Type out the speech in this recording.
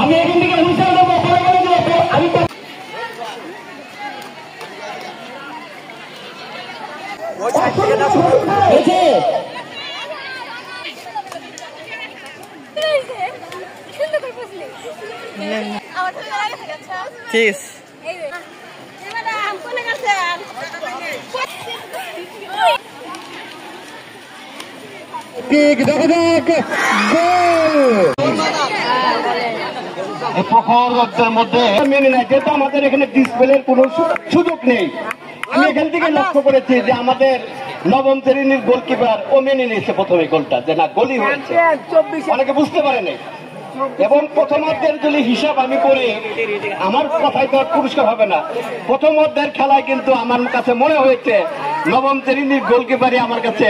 আমি এখান থেকে অনুষ্ঠান দেবো আমি Cheers. প্রখর রক্তের মধ্যে মেনে নেয়, যেহেতু আমাদের এখানে ডিসপ্লের কোনো সুযোগ নেই। আমি এখান থেকে লক্ষ্য করেছি যে আমাদের নবম শ্রেণীর গোলকিপার ও মেনে নিয়েছে প্রথমে গোলটা, যে না গোলই হয়েছে, অনেকে বুঝতে পারেনি। এবং প্রথমার্ধের যদি হিসাব আমি করি, আমার কথায় তো পুরস্কার হবে না। প্রথমার্ধের খেলায় কিন্তু আমার কাছে মনে হয়েছে নবম শ্রেণীর গোলকিপারই আমার কাছে